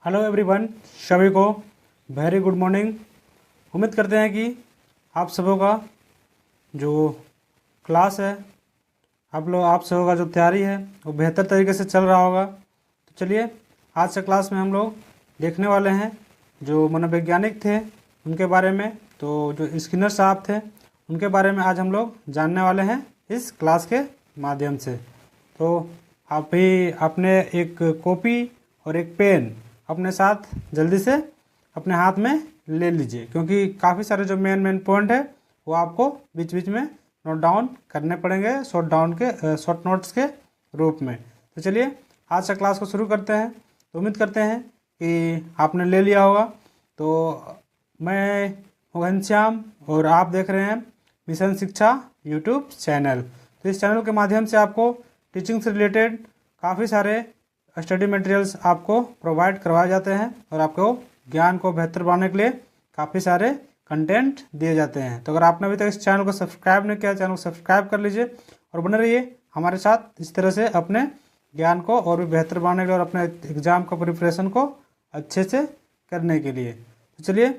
Hello everyone, सभी को very good morning. उम्मीद करते हैं कि आप सबों का जो क्लास है, आप सबों का जो तैयारी है वो बेहतर तरीके से चल रहा होगा। तो चलिए, आज से क्लास में हम लोग देखने वाले हैं जो मनोवैज्ञानिक थे उनके बारे में। तो जो स्किनर साहब थे उनके बारे में आज हम लोग जानने वाले हैं इस क्लास के माध्यम से। तो आप भी अपने एक कॉपी और एक पेन अपने साथ जल्दी से अपने हाथ में ले लीजिए, क्योंकि काफ़ी सारे जो मेन पॉइंट है वो आपको बीच बीच में नोट डाउन करने पड़ेंगे शॉर्ट नोट्स के रूप में। तो चलिए, आज का क्लास को शुरू करते हैं। तो उम्मीद करते हैं कि आपने ले लिया होगा। तो मैं हूँ घनश्याम और आप देख रहे हैं मिशन शिक्षा यूट्यूब चैनल। तो इस चैनल के माध्यम से आपको टीचिंग से रिलेटेड काफ़ी सारे स्टडी मटेरियल्स आपको प्रोवाइड करवाए जाते हैं और आपको ज्ञान को बेहतर बनाने के लिए काफ़ी सारे कंटेंट दिए जाते हैं। तो अगर आपने अभी तक इस चैनल को सब्सक्राइब नहीं किया, चैनल को सब्सक्राइब कर लीजिए और बने रहिए हमारे साथ इस तरह से अपने ज्ञान को और भी बेहतर बनाने के लिए और अपने एग्ज़ाम का प्रिपरेशन को अच्छे से करने के लिए। तो चलिए,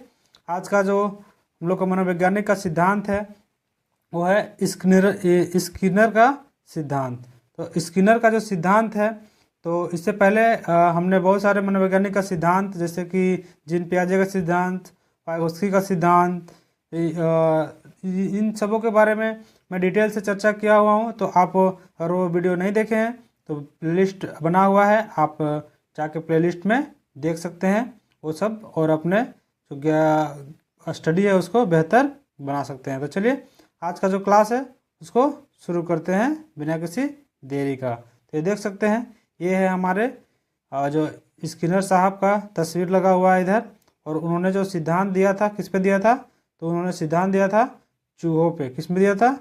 आज का जो हम लोग का मनोवैज्ञानिक का सिद्धांत है वो है स्किनर का सिद्धांत। तो स्किनर का जो सिद्धांत है, तो इससे पहले हमने बहुत सारे मनोवैज्ञानिक का सिद्धांत, जैसे कि जीन पियाजे का सिद्धांत, वाइगोत्स्की का सिद्धांत, इन सबों के बारे में मैं डिटेल से चर्चा किया हुआ हूँ। तो आप अगर वो वीडियो नहीं देखे हैं तो प्लेलिस्ट बना हुआ है, आप जाके प्लेलिस्ट में देख सकते हैं वो सब, और अपने जो स्टडी है उसको बेहतर बना सकते हैं। तो चलिए, आज का जो क्लास है उसको शुरू करते हैं बिना किसी देरी का। तो ये देख सकते हैं, ये है हमारे जो स्किनर साहब का तस्वीर लगा हुआ है इधर, और उन्होंने जो सिद्धांत दिया था किस पे दिया था, तो उन्होंने सिद्धांत दिया था चूहों पे। किस में दिया था?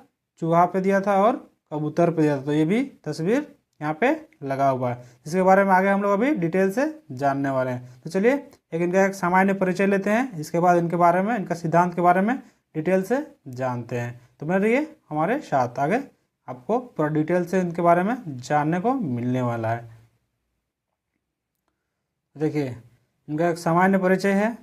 चूहा पे दिया था और कबूतर पे दिया था। तो ये भी तस्वीर यहाँ पे लगा हुआ है, इसके बारे में आगे हम लोग अभी डिटेल से जानने वाले हैं। तो चलिए, इनका एक सामान्य परिचय लेते हैं, इसके बाद इनके बारे में, इनका सिद्धांत के बारे में डिटेल से जानते हैं। तो बने रहिए हमारे साथ, आगे आपको पूरा डिटेल से इनके बारे में जानने को मिलने वाला है। देखिए, इनका एक सामान्य परिचय है।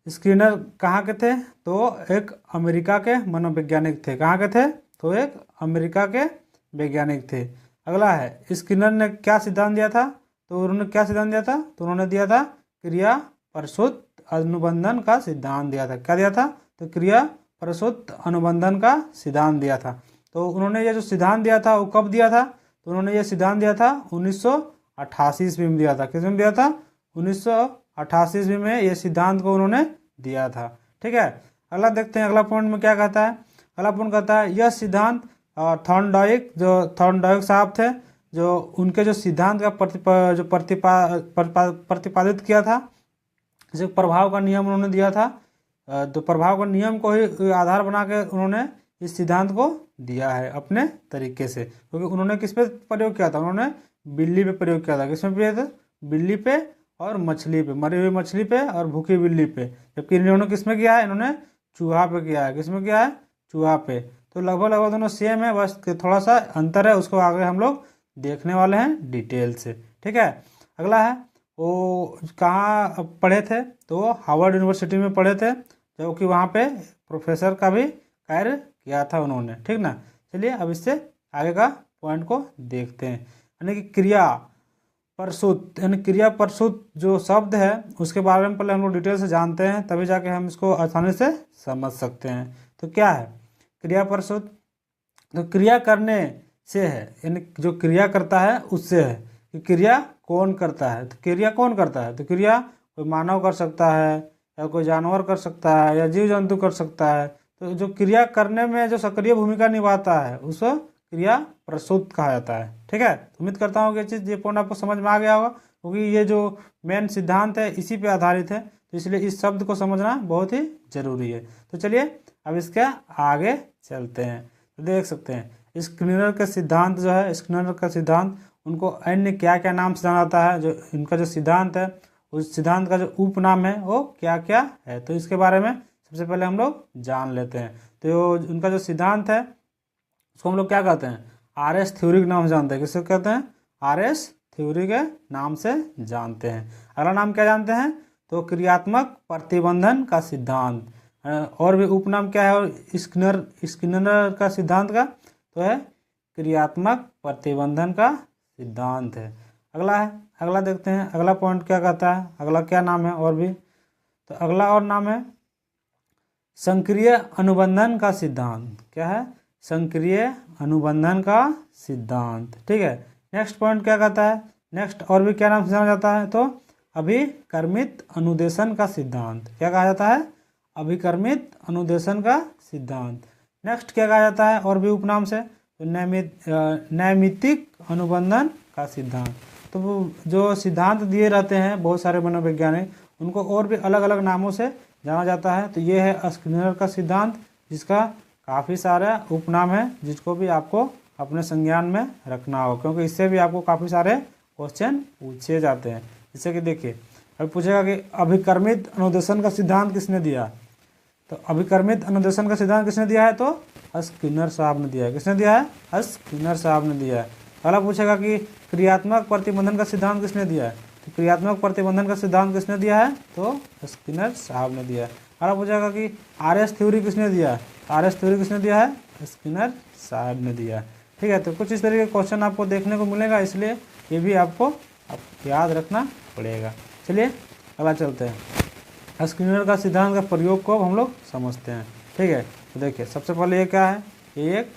स्किनर कहाँ के थे? तो एक अमेरिका के मनोवैज्ञानिक थे। कहाँ के थे? तो एक अमेरिका के वैज्ञानिक थे। अगला है, स्किनर ने क्या सिद्धांत दिया था? तो उन्होंने क्या सिद्धांत दिया था? तो उन्होंने दिया था क्रिया प्रसूत अनुबंधन का सिद्धांत दिया था। क्या दिया था? तो क्रिया प्रसूत अनुबंधन का सिद्धांत दिया था। तो उन्होंने ये जो सिद्धांत दिया था वो कब दिया था? तो उन्होंने ये सिद्धांत दिया था 1988 ईस्वी में दिया था। किस में दिया था? 1988 ईस्वी में ये सिद्धांत को उन्होंने दिया था। ठीक है, अगला देखते हैं, अगला पॉइंट में क्या कहता है। अगला पॉइंट कहता है यह सिद्धांत थॉर्नडाइक साहब थे, जो उनके जो सिद्धांत का प्रतिपादित किया था, जैसे प्रभाव का नियम उन्होंने दिया था। तो प्रभाव का नियम को ही आधार बना के उन्होंने इस सिद्धांत को दिया है अपने तरीके से, क्योंकि उन्होंने किस पे प्रयोग किया था? उन्होंने बिल्ली पे प्रयोग किया था। किस में किया था? बिल्ली पे और मछली पे, मरी हुई मछली पे और भूखी बिल्ली पे। जबकि इन्होंने किस में किया है? इन्होंने चूहा पे किया है। किस में किया है? चूहा पे। तो लगभग दोनों सेम है, बस थोड़ा सा अंतर है, उसको आगे हम लोग देखने वाले हैं डिटेल से। ठीक है, अगला है, वो कहाँ पढ़े थे? तो हार्वर्ड यूनिवर्सिटी में पढ़े थे, जो कि वहाँ पे प्रोफेसर का भी कार्य किया था उन्होंने। ठीक ना। चलिए, अब इससे आगे का पॉइंट को देखते हैं। यानी कि क्रिया प्रसूत, यानी क्रिया प्रसूत जो शब्द है उसके बारे में पहले हम लोग डिटेल से जानते हैं, तभी जाके हम इसको आसानी से समझ सकते हैं। तो क्या है क्रिया प्रसूत? तो क्रिया करने से है, यानी जो क्रिया करता है उससे है कि क्रिया कौन करता है। तो क्रिया कौन करता है? तो क्रिया कोई मानव कर सकता है, या कोई जानवर कर सकता है, या जीव जंतु कर सकता है। तो जो क्रिया करने में जो सक्रिय भूमिका निभाता है उसको क्रिया प्रसूत कहा जाता है। ठीक है, उम्मीद करता हूँ कि ये पॉइंट आपको समझ में आ गया होगा, क्योंकि ये जो मेन सिद्धांत है इसी पे आधारित है, तो इसलिए इस शब्द को समझना बहुत ही जरूरी है। तो चलिए, अब इसके आगे चलते हैं। तो देख सकते हैं स्किनर का सिद्धांत जो है, स्किनर का सिद्धांत उनको अन्य क्या क्या नाम से जाना जाता है। जो इनका जो सिद्धांत है उस सिद्धांत का जो उपनाम है वो क्या क्या है, तो इसके बारे में सबसे पहले हम लोग जान लेते हैं। तो उनका जो सिद्धांत है उसको हम लोग क्या कहते हैं? RS थ्योरी के नाम से जानते हैं। किसको कहते हैं? RS थ्योरी के नाम से जानते हैं। अगला नाम क्या जानते हैं? तो क्रियात्मक प्रतिबंधन का सिद्धांत। और भी उपनाम क्या है और स्किनर का सिद्धांत का? तो है क्रियात्मक प्रतिबंधन का सिद्धांत है। अगला देखते हैं अगला पॉइंट क्या कहता है, अगला क्या नाम है और भी। तो अगला और नाम है संक्रिय अनुबंधन का सिद्धांत। क्या है? संक्रिय अनुबंधन का सिद्धांत। ठीक है। नेक्स्ट पॉइंट क्या कहता है? नेक्स्ट और भी क्या नाम से जाना जाता है? तो अभिकर्मित अनुदेशन का सिद्धांत। क्या कहा जाता है? अभिकर्मित अनुदेशन का सिद्धांत। नेक्स्ट क्या कहा जाता है और भी उपनाम से? तो नैमित्तिक अनुबंधन का सिद्धांत। तो वो जो सिद्धांत दिए रहते हैं बहुत सारे मनोवैज्ञानिक, उनको और भी अलग अलग नामों से जाना जाता है। तो ये है स्किनर का सिद्धांत, जिसका काफ़ी सारा उपनाम है, जिसको भी आपको अपने संज्ञान में रखना हो, क्योंकि इससे भी आपको काफ़ी सारे क्वेश्चन पूछे जाते हैं। जैसे कि देखिए अभी पूछेगा कि अभिकर्मित अनुदेशन का सिद्धांत किसने दिया? तो अभिकर्मित अनुदेशन का सिद्धांत किसने दिया है? तो स्किनर साहब ने दिया है। किसने दिया है? स्किनर साहब ने दिया है। अगला पूछेगा कि क्रियात्मक प्रतिबंधन का सिद्धांत किसने दिया है? तो क्रियात्मक प्रतिबंधन का सिद्धांत किसने दिया है? तो स्किनर साहब ने दिया है। अगला पूछेगा कि आरएस थ्योरी किसने दिया है? आरएस थ्योरी किसने दिया है? स्किनर साहब ने दिया है। ठीक है। तो कुछ इस तरीके के क्वेश्चन आपको देखने को मिलेगा, इसलिए ये भी आपको याद रखना पड़ेगा। चलिए अगला चलते हैं। स्किनर का सिद्धांत का प्रयोग को हम लोग समझते हैं। ठीक है। तो देखिए सबसे पहले ये क्या है? ये एक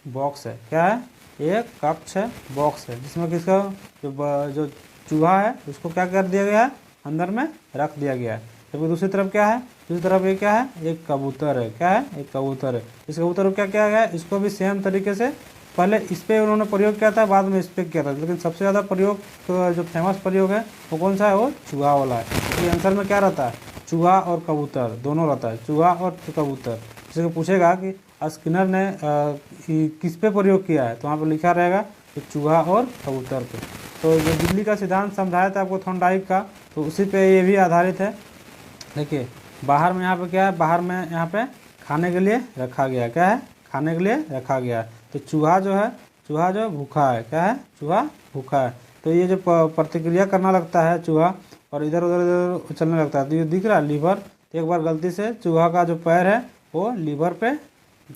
बॉक्स है। क्या है? एक कक्ष है, बॉक्स है, जिसमें किसका जो चूहा है उसको क्या कर दिया गया है? अंदर में रख दिया गया है। जबकि दूसरी तरफ क्या है? दूसरी तरफ ये क्या है? एक कबूतर है। क्या है? एक कबूतर है। इस कबूतर को क्या किया गया है? इसको भी सेम तरीके से पहले इस पे उन्होंने प्रयोग किया था, बाद में इस पे किया था, लेकिन सबसे ज़्यादा प्रयोग तो जो फेमस प्रयोग है वो कौन सा है? वो चूहा वाला है। तो आंसर में क्या रहता है? चूहा और कबूतर दोनों रहता है, चूहा और कबूतर। जैसे पूछेगा कि स्किनर ने किस पे प्रयोग किया है, तो वहाँ पर लिखा रहेगा कि चूहा और कबूतर पे। तो जो बिल्ली का सिद्धांत समझाया था आपको थॉर्नडाइक का, तो उसी पे ये भी आधारित है। देखिए बाहर में यहाँ पे क्या है? बाहर में यहाँ पे खाने के लिए रखा गया है। क्या है? खाने के लिए रखा गया है। तो चूहा जो है, चूहा जो भूखा है। क्या है? चूहा भूखा है। तो ये जो प्रतिक्रिया करना लगता है चूहा, और इधर उधर चलने लगता है, तो ये दिख रहा है लीवर। तो एक बार गलती से चूहा का जो पैर है वो लीवर पे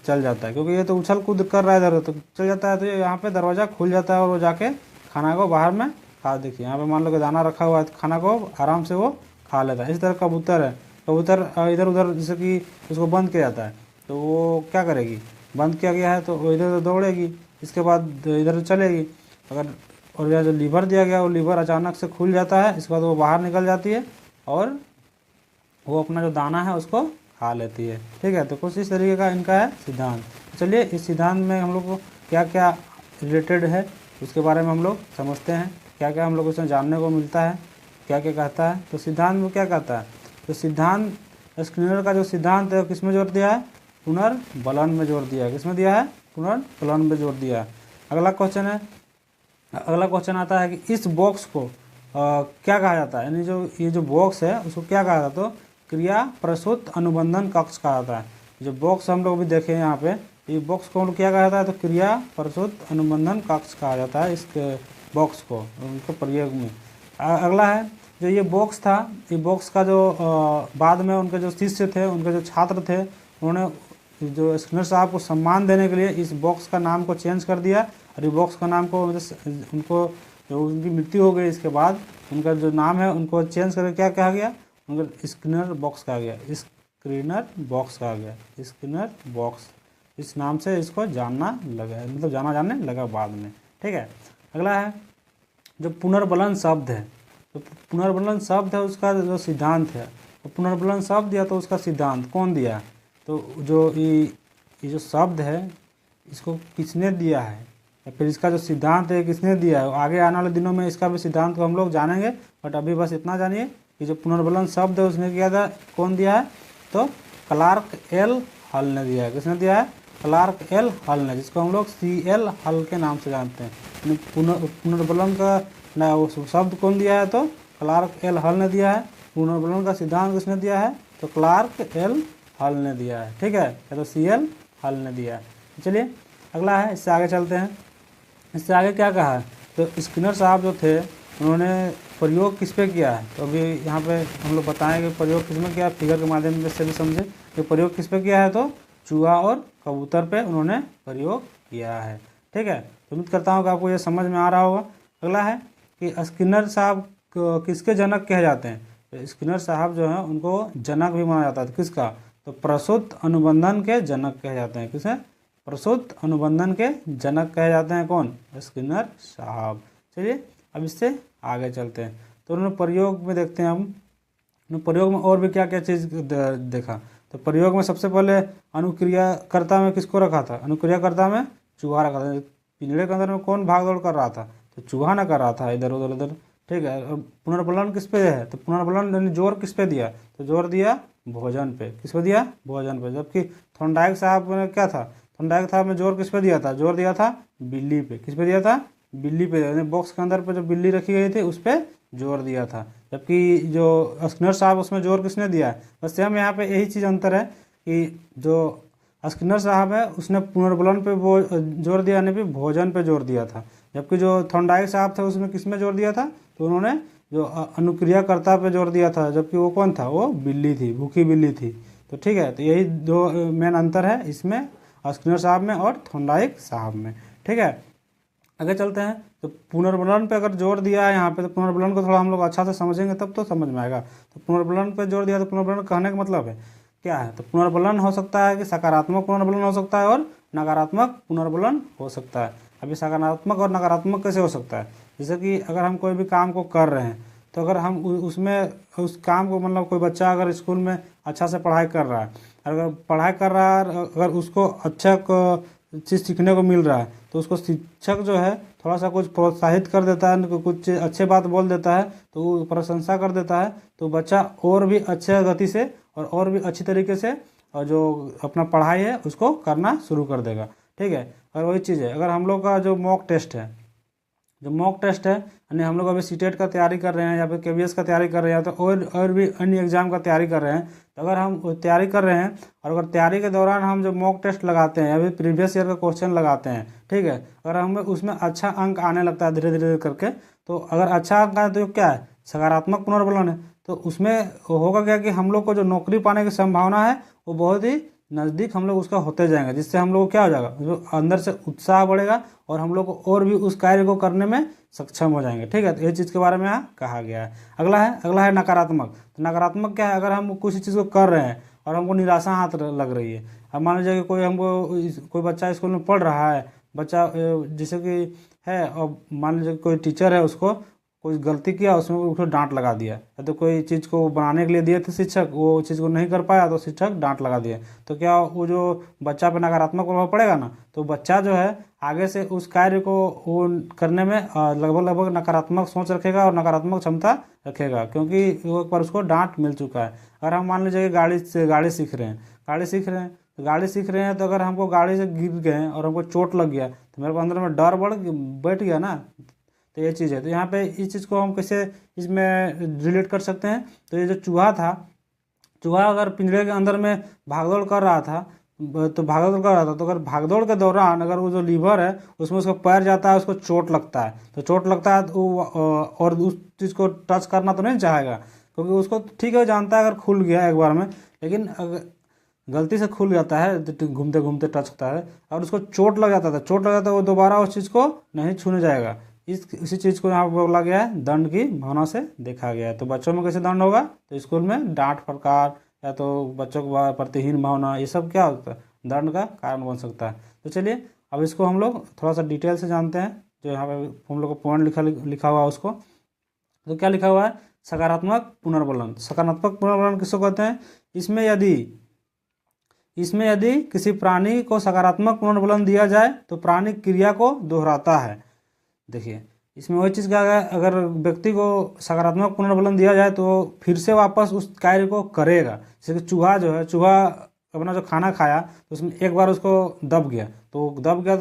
चल जाता है, क्योंकि ये तो उछल कूद कर रहा है इधर, तो चल जाता है। तो यहाँ पे दरवाज़ा खुल जाता है और वो जाके खाना को बाहर में खा। देखिए यहाँ पे मान लो कि दाना रखा हुआ है, खाना को आराम से वो खा लेता है। इस तरह कबूतर है, कबूतर इधर उधर जैसे कि उसको बंद किया जाता है, तो वो क्या करेगी? बंद किया गया है तो वो इधर उधर दौड़ेगी, इसके बाद इधर चलेगी। अगर और यह जो लीवर दिया गया वो लीवर अचानक से खुल जाता है, इसके बाद वो बाहर निकल जाती है और वो अपना जो दाना है उसको खा लेती है। ठीक है। तो कुछ इस तरीके का इनका है सिद्धांत। चलिए इस सिद्धांत में हम लोग को क्या क्या रिलेटेड है उसके बारे में हम लोग समझते हैं, क्या क्या हम लोग उसमें जानने को मिलता है, क्या क्या कहता है। तो सिद्धांत में क्या कहता है? तो सिद्धांत स्किनर का जो सिद्धांत है किस में जोर दिया है? पुनर्बलन में जोर दिया है। किस में दिया है? पुनर्बलन में जोर दिया है। अगला क्वेश्चन आता है कि इस बॉक्स को क्या कहा जाता है? यानी जो ये जो बॉक्स है उसको क्या कहा जाता है? तो क्रिया प्रसूत अनुबंधन कक्ष कहा जाता है। जो बॉक्स हम लोग भी देखे हैं यहाँ पे, ये बॉक्स को हम लोग क्या कहा जाता है? तो क्रिया प्रसूत अनुबंधन कक्ष कहा जाता है इस बॉक्स को, उनके प्रयोग में। अगला है जो ये बॉक्स था, ये बॉक्स का जो बाद में उनके जो शिष्य थे, उनके जो छात्र थे, उन्होंने जो स्किनर साहब को सम्मान देने के लिए इस बॉक्स का नाम को चेंज कर दिया। और ये बॉक्स का नाम को उनको जो उनकी मृत्यु हो गई इसके बाद उनका जो नाम है उनको चेंज करके क्या कहा गया? उनका स्किनर बॉक्स कहा गया। स्किनर बॉक्स कहा गया। स्किनर बॉक्स इस नाम से इसको जानना लगा, मतलब जाना जाने लगा बाद में। ठीक है। अगला है जो पुनर्बलन शब्द है, तो पुनर्बलन शब्द है उसका जो सिद्धांत है, तो पुनर्बलन शब्द दिया तो उसका सिद्धांत कौन दिया? तो जो ये जो शब्द है इसको किसने दिया है, या फिर इसका जो सिद्धांत है किसने दिया है? आगे आने वाले दिनों में इसका भी सिद्धांत को हम लोग जानेंगे, बट अभी बस इतना जानिए कि जो पुनर्बलन शब्द है उसने किया था, कौन दिया है? तो क्लार्क एल हल ने दिया है। किसने दिया है? क्लार्क एल हल ने, जिसको हम लोग CL हल के नाम से जानते हैं। पुनर्बलन का शब्द कौन दिया है? तो क्लार्क एल हल ने दिया है। पुनर्बलन का सिद्धांत किसने दिया है? तो क्लार्क एल हल ने दिया है। ठीक है। या तो CL हल ने दिया है। चलिए अगला है, इससे आगे चलते हैं। इससे आगे क्या कहा है? तो स्किनर साहब जो थे उन्होंने प्रयोग किस पे किया है, तो अभी यहाँ पे हम लोग बताएंगे प्रयोग किस में किया, फिगर के माध्यम से भी समझे कि प्रयोग किस पे किया है। तो चूहा और कबूतर पे उन्होंने प्रयोग किया है। ठीक है, तो उम्मीद करता हूँ कि आपको ये समझ में आ रहा होगा। अगला है कि स्किनर साहब किसके जनक कहे जाते हैं। तो स्किनर साहब जो है उनको जनक भी माना जाता है। किसका, तो प्रसूत अनुबंधन के जनक कहे जाते हैं। किसे, प्रसूत अनुबंधन के जनक कहे जाते हैं। कौन, स्किनर साहब। चलिए अब इससे आगे चलते हैं। तो उन्होंने प्रयोग में देखते हैं हम प्रयोग में और भी क्या क्या चीज़ देखा। तो प्रयोग में सबसे पहले अनुक्रियाकर्ता में किसको रखा था, अनुक्रियाकर्ता में चूहा रखा था। पिंजड़े के अंदर में कौन भाग दौड़ कर रहा था, तो चूहा ना कर रहा था इधर उधर। ठीक है, और पुनर्बलन किस पे है, तो पुनर्बलन जोर किस पे दिया, तो जोर दिया भोजन पे। किस पे दिया, भोजन पे। जबकि थॉर्नडाइक साहब में क्या था, थॉर्नडाइक साहब में जोर किस पे दिया था, जोर दिया था बिल्ली पे। किस पे दिया था, बिल्ली पे। बॉक्स के अंदर पे जो बिल्ली रखी गई थी उस पर जोर दिया था। जबकि जो स्किनर साहब उसमें जोर किसने दिया है। बस हम यहाँ पे यही चीज़ अंतर है कि जो स्किनर साहब है उसने पुनर्बलन पे वो जोर दिया, यानी भोजन पे जोर दिया था। जबकि जो थॉर्नडाइक साहब थे उसमें किस में जोर दिया था, तो उन्होंने जो अनुक्रियाकर्ता पे जोर दिया था। जबकि वो कौन था, वो बिल्ली थी, भूखी बिल्ली थी। तो ठीक है, तो यही दो मेन अंतर है इसमें स्किनर साहब में और थॉर्नडाइक साहब में। ठीक है, आगे चलते हैं। तो पुनर्बलन पे अगर जोर दिया है यहाँ पे, तो पुनर्बलन को थोड़ा हम लोग अच्छा से समझेंगे तब तो समझ में आएगा। तो पुनर्बलन पे जोर दिया, तो पुनर्बलन कहने का मतलब है क्या है, तो पुनर्बलन हो सकता है कि सकारात्मक पुनर्बलन हो सकता है और नकारात्मक पुनर्बलन हो सकता है। अभी सकारात्मक और नकारात्मक कैसे हो सकता है, जैसे कि अगर हम कोई भी काम को कर रहे हैं, तो अगर हम उसमें उस काम को मतलब कोई बच्चा अगर स्कूल में अच्छा से पढ़ाई कर रहा है, अगर पढ़ाई कर रहा है, अगर उसको अच्छा चीज़ सीखने को मिल रहा है, तो उसको शिक्षक जो है थोड़ा सा कुछ प्रोत्साहित कर देता है, कुछ अच्छे बात बोल देता है, तो वो प्रशंसा कर देता है, तो बच्चा और भी अच्छे गति से और भी अच्छी तरीके से और जो अपना पढ़ाई है उसको करना शुरू कर देगा। ठीक है, और वही चीज़ है अगर हम लोग का जो मॉक टेस्ट है, जो मॉक टेस्ट है, यानी हम लोग अभी सीटेट का तैयारी कर रहे हैं या फिर केवीएस का तैयारी कर रहे हैं, तो और भी अन्य एग्जाम का तैयारी कर रहे हैं। तो अगर हम तैयारी कर रहे हैं और अगर तैयारी के दौरान हम जो मॉक टेस्ट लगाते हैं या फिर प्रीवियस ईयर का क्वेश्चन लगाते हैं, ठीक है, अगर हमें उसमें अच्छा अंक आने लगता है धीरे धीरे करके, तो अगर अच्छा अंक आए तो क्या है, सकारात्मक पुनर्बलन है। तो उसमें होगा क्या कि हम लोग को जो नौकरी पाने की संभावना है वो बहुत ही नज़दीक हम लोग उसका होते जाएंगे, जिससे हम लोग को क्या हो जाएगा, जो अंदर से उत्साह बढ़ेगा और हम लोग को और भी उस कार्य को करने में सक्षम हो जाएंगे। ठीक है, तो ये चीज़ के बारे में यहाँ कहा गया है। अगला है नकारात्मक। तो नकारात्मक क्या है, अगर हम कुछ चीज़ को कर रहे हैं और हमको निराशा हाथ लग रही है। अब मान लीजिए कि कोई बच्चा स्कूल में पढ़ रहा है, बच्चा जैसे कि है, और मान लीजिए कोई टीचर है, उसको कोई गलती किया, उसमें उसको डांट लगा दिया, या तो कोई चीज़ को बनाने के लिए दिए थे शिक्षक, वो चीज़ को नहीं कर पाया तो शिक्षक डांट लगा दिया, तो क्या वो जो बच्चा पे नकारात्मक प्रभाव पड़ेगा ना, तो बच्चा जो है आगे से उस कार्य को वो करने में लगभग नकारात्मक सोच रखेगा और नकारात्मक क्षमता रखेगा, क्योंकि वो एक बार उसको डांट मिल चुका है। अगर हम मान लीजिए कि गाड़ी सीख रहे हैं, तो अगर हमको गाड़ी से गिर गए और हमको चोट लग गया, तो मेरे को अंदर में डर बैठ गया ना। तो ये चीज़ है, तो यहाँ पे इस चीज़ को हम कैसे इसमें रिलेट कर सकते हैं। तो ये जो चूहा था, चूहा अगर पिंजरे के अंदर में भागदौड़ कर रहा था, तो अगर भागदौड़ के दौरान अगर वो जो लीवर है उसमें उसका पैर जाता है, उसको चोट लगता है, तो वो और उस चीज़ को टच करना तो नहीं चाहेगा, क्योंकि उसको ठीक है, जानता है अगर खुल गया एक बार में, लेकिन अगर गलती से खुल जाता है तो घूमते घूमते टच होता है और उसको चोट लग जाता है, वो दोबारा उस चीज़ को नहीं छूने जाएगा। इसी चीज़ को यहाँ पर बोला गया है, दंड की भावना से देखा गया है। तो बच्चों में कैसे दंड होगा, तो स्कूल में डांट फटकार या तो बच्चों को प्रतिहीन भावना, ये सब क्या होता है, दंड का कारण बन सकता है। तो चलिए अब इसको हम लोग थोड़ा सा डिटेल से जानते हैं। जो यहाँ पे हम लोग को पॉइंट लिखा हुआ है उसको, तो क्या लिखा हुआ है, सकारात्मक पुनर्बलन। सकारात्मक पुनर्बलन किसको कहते हैं, इसमें यदि किसी प्राणी को सकारात्मक पुनर्बलन दिया जाए तो प्राणी क्रिया को दोहराता है। देखिए इसमें वही चीज़ क्या है, अगर व्यक्ति को सकारात्मक पुनर्बलन दिया जाए तो फिर से वापस उस कार्य को करेगा। जैसे कि चूहा अपना जो खाना खाया, तो उसमें एक बार उसको दब गया तो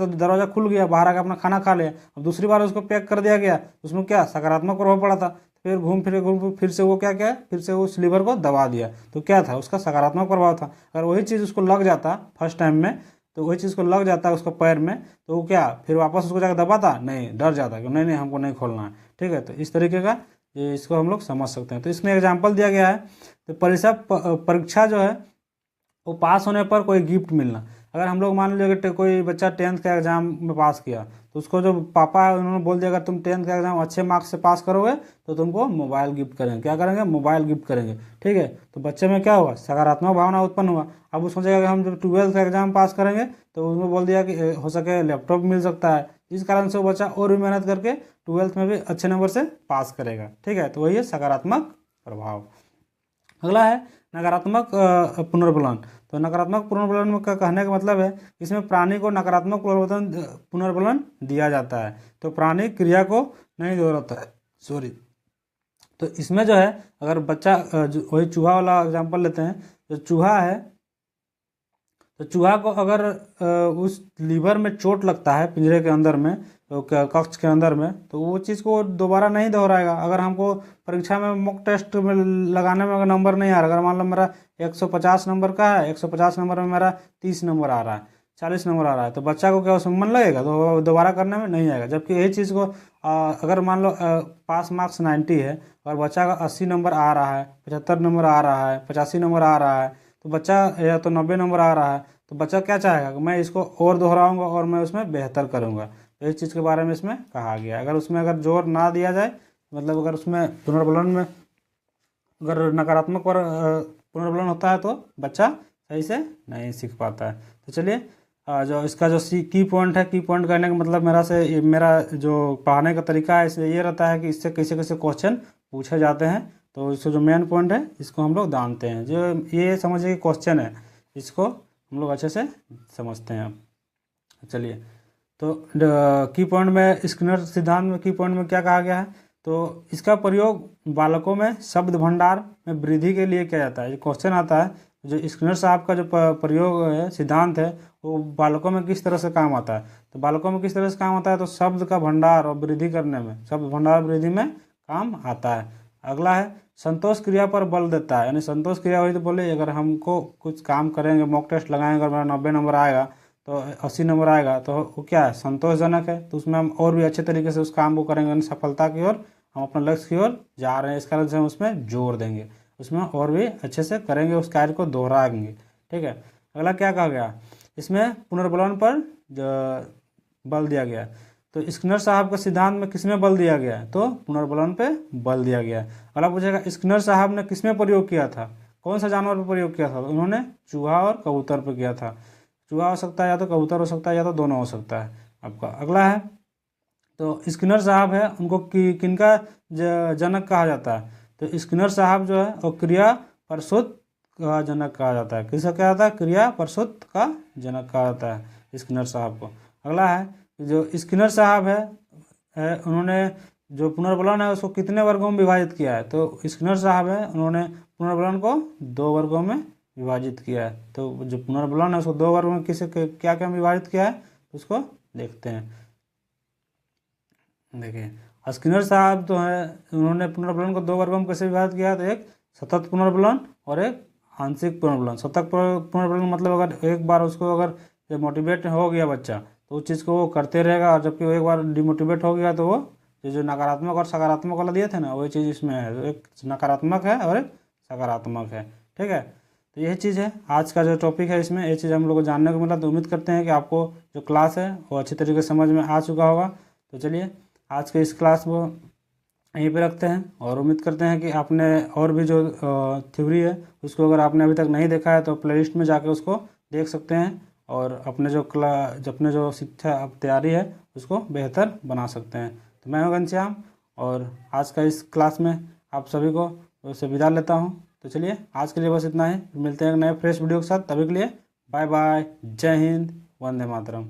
दरवाज़ा खुल गया, बाहर आकर अपना खाना खा लिया। अब दूसरी बार उसको पैक कर दिया गया, उसमें क्या सकारात्मक प्रभाव पड़ा था, फिर घूम फिर से वो क्या फिर से उस लीवर को दबा दिया, तो क्या था, उसका सकारात्मक प्रभाव था। अगर वही चीज़ उसको लग जाता फर्स्ट टाइम में, तो वही चीज़ को लग जाता है उसको पैर में, तो वो क्या फिर वापस उसको जाकर दबाता नहीं, डर जाता कि नहीं नहीं हमको नहीं खोलना है। ठीक है, तो इस तरीके का ये इसको हम लोग समझ सकते हैं। तो इसमें एग्जाम्पल दिया गया है, तो परीक्षा जो है वो पास होने पर कोई गिफ्ट मिलना। अगर हम लोग मान लीजिए कि कोई बच्चा 10th का एग्जाम में पास किया, तो उसको जो पापा है उन्होंने बोल दिया अगर तुम 10th का एग्जाम अच्छे मार्क्स से पास करोगे तो तुमको मोबाइल गिफ्ट करेंगे। क्या करेंगे? मोबाइल गिफ्ट करेंगे। ठीक है, तो बच्चे में क्या हुआ? सकारात्मक भावना उत्पन्न हुआ। अब वो सोचेगा कि हम जब 12th का एग्जाम पास करेंगे तो उसमें बोल दिया कि हो सके लैपटॉप मिल सकता है। इस कारण से वो बच्चा और भी मेहनत करके 12th में भी अच्छे नंबर से पास करेगा। ठीक है, तो वही है सकारात्मक प्रभाव। अगला है नकारात्मक पुनर्बलन। तो नकारात्मक पुनर्बलन का कहने का मतलब है इसमें प्राणी को नकारात्मक पुनर्बलन दिया जाता है, तो प्राणी क्रिया को नहीं दोहराता है। सॉरी, तो इसमें जो है अगर बच्चा वही चूहा वाला एग्जांपल लेते हैं, तो चूहा है, तो चूहा को अगर उस लीवर में चोट लगता है पिंजरे के अंदर में, तो कक्ष के अंदर में, तो वो चीज़ को दोबारा नहीं दोहराएगा। अगर हमको परीक्षा में मॉक टेस्ट में लगाने में अगर नंबर नहीं आ रहा, अगर मान लो मेरा 150 नंबर का है, 150 नंबर में मेरा 30 नंबर आ रहा है, 40 नंबर आ रहा है, तो बच्चा को क्या उसमें मन लगेगा? तो दोबारा करने में नहीं आएगा। जबकि यही चीज़ को अगर मान लो पास मार्क्स 90 है और बच्चा का 80 नंबर आ रहा है, 75 नंबर आ रहा है, 85 नंबर आ रहा है, तो बच्चा या तो 90 नंबर आ रहा है, तो बच्चा क्या चाहेगा कि मैं इसको और दोहराऊंगा और मैं उसमें बेहतर करूंगा। तो इस चीज़ के बारे में इसमें कहा गया। अगर उसमें अगर जोर ना दिया जाए, मतलब अगर उसमें पुनर्बलन में अगर नकारात्मक पर पुनर्बलन होता है तो बच्चा सही से नहीं सीख पाता है। तो चलिए जो इसका जो की पॉइंट है, की पॉइंट करने का मतलब मेरा जो पढ़ाने का तरीका है इससे ये रहता है कि इससे कैसे कैसे क्वेश्चन पूछे जाते हैं। तो इसका जो मेन पॉइंट है इसको हम लोग जानते हैं। जो ये समझिए कि क्वेश्चन है, इसको हम लोग अच्छे से समझते हैं। चलिए, तो की पॉइंट में स्किनर सिद्धांत में की पॉइंट में क्या कहा गया है? तो इसका प्रयोग बालकों में शब्द भंडार में वृद्धि के लिए किया जाता है। ये क्वेश्चन आता है, जो स्किनर साहब का जो प्रयोग है, सिद्धांत है, वो बालकों में किस तरह से काम आता है? तो बालकों में किस तरह से काम आता है? तो शब्द का भंडार और वृद्धि करने में, शब्द भंडार वृद्धि में काम आता है। अगला है संतोष क्रिया पर बल देता है। यानी संतोष क्रिया हुई तो बोले अगर हमको कुछ काम करेंगे, मॉक टेस्ट लगाएंगे और मेरा 90 नंबर आएगा तो 80 नंबर आएगा, तो वो क्या है? संतोषजनक है। तो उसमें हम और भी अच्छे तरीके से उस काम को करेंगे, सफलता की ओर, हम अपने लक्ष्य की ओर जा रहे हैं, इस कारण से हम उसमें जोर देंगे, उसमें और भी अच्छे से करेंगे, उस कार्य को दोहराएंगे। ठीक है, अगला क्या कहा गया? इसमें पुनर्बलन पर बल दिया गया। तो स्किनर साहब के सिद्धांत में किसमें बल दिया गया है? तो पुनर्बलन पे बल दिया गया है। अगला पूछेगा स्किनर साहब ने किसमें प्रयोग किया था? कौन सा जानवर पर प्रयोग किया था? तो उन्होंने चूहा और कबूतर पर किया था। चूहा हो सकता है, या तो कबूतर हो सकता है, या तो दोनों हो सकता है आपका। अगला है, तो स्किनर साहब है, उनको किनका जनक कहा जाता है? तो स्किनर साहब जो है वो क्रिया प्रसूत का जनक कहा जाता है। किसका कहा जाता है? क्रिया प्रसूत का जनक कहा जाता है स्किनर साहब को। अगला है, जो स्किनर साहब है उन्होंने जो पुनर्बलन है उसको कितने वर्गों में विभाजित किया है? तो स्किनर साहब है, उन्होंने पुनर्बलन को 2 वर्गों में विभाजित किया है। तो जो पुनर्बलन है उसको 2 वर्गों में किसे क्या क्या विभाजित किया है उसको देखते हैं। देखिए, स्किनर साहब जो है उन्होंने पुनर्बलन को 2 वर्गों में कैसे विभाजित किया है? तो एक सतत पुनर्बलन और एक आंशिक पुनर्बलन। सतत पुनर्बलन मतलब अगर एक बार उसको अगर जब मोटिवेट हो गया बच्चा तो उस चीज़ को वो करते रहेगा, और जबकि वो एक बार डिमोटिवेट हो गया तो वो जो नकारात्मक और सकारात्मक वाला दिए थे ना, वही चीज़ इसमें है। तो एक नकारात्मक है और एक सकारात्मक है। ठीक है, तो यही चीज़ है आज का जो टॉपिक है, इसमें ये चीज़ हम लोग को जानने को मिला। तो उम्मीद करते हैं कि आपको जो क्लास है वो अच्छी तरीके से समझ में आ चुका होगा। तो चलिए आज के इस क्लास को यहीं पे रखते हैं, और उम्मीद करते हैं कि आपने और भी जो थ्योरी है उसको अगर आपने अभी तक नहीं देखा है तो प्लेलिस्ट में जाके उसको देख सकते हैं, और अपने जो शिक्षा तैयारी है उसको बेहतर बना सकते हैं। तो मैं हूं घनश्याम, और आज का इस क्लास में आप सभी को उससे विदा लेता हूं। तो चलिए आज के लिए बस इतना ही, मिलते हैं नए फ्रेश वीडियो के साथ। तभी के लिए बाय बाय, जय हिंद, वंदे मातरम।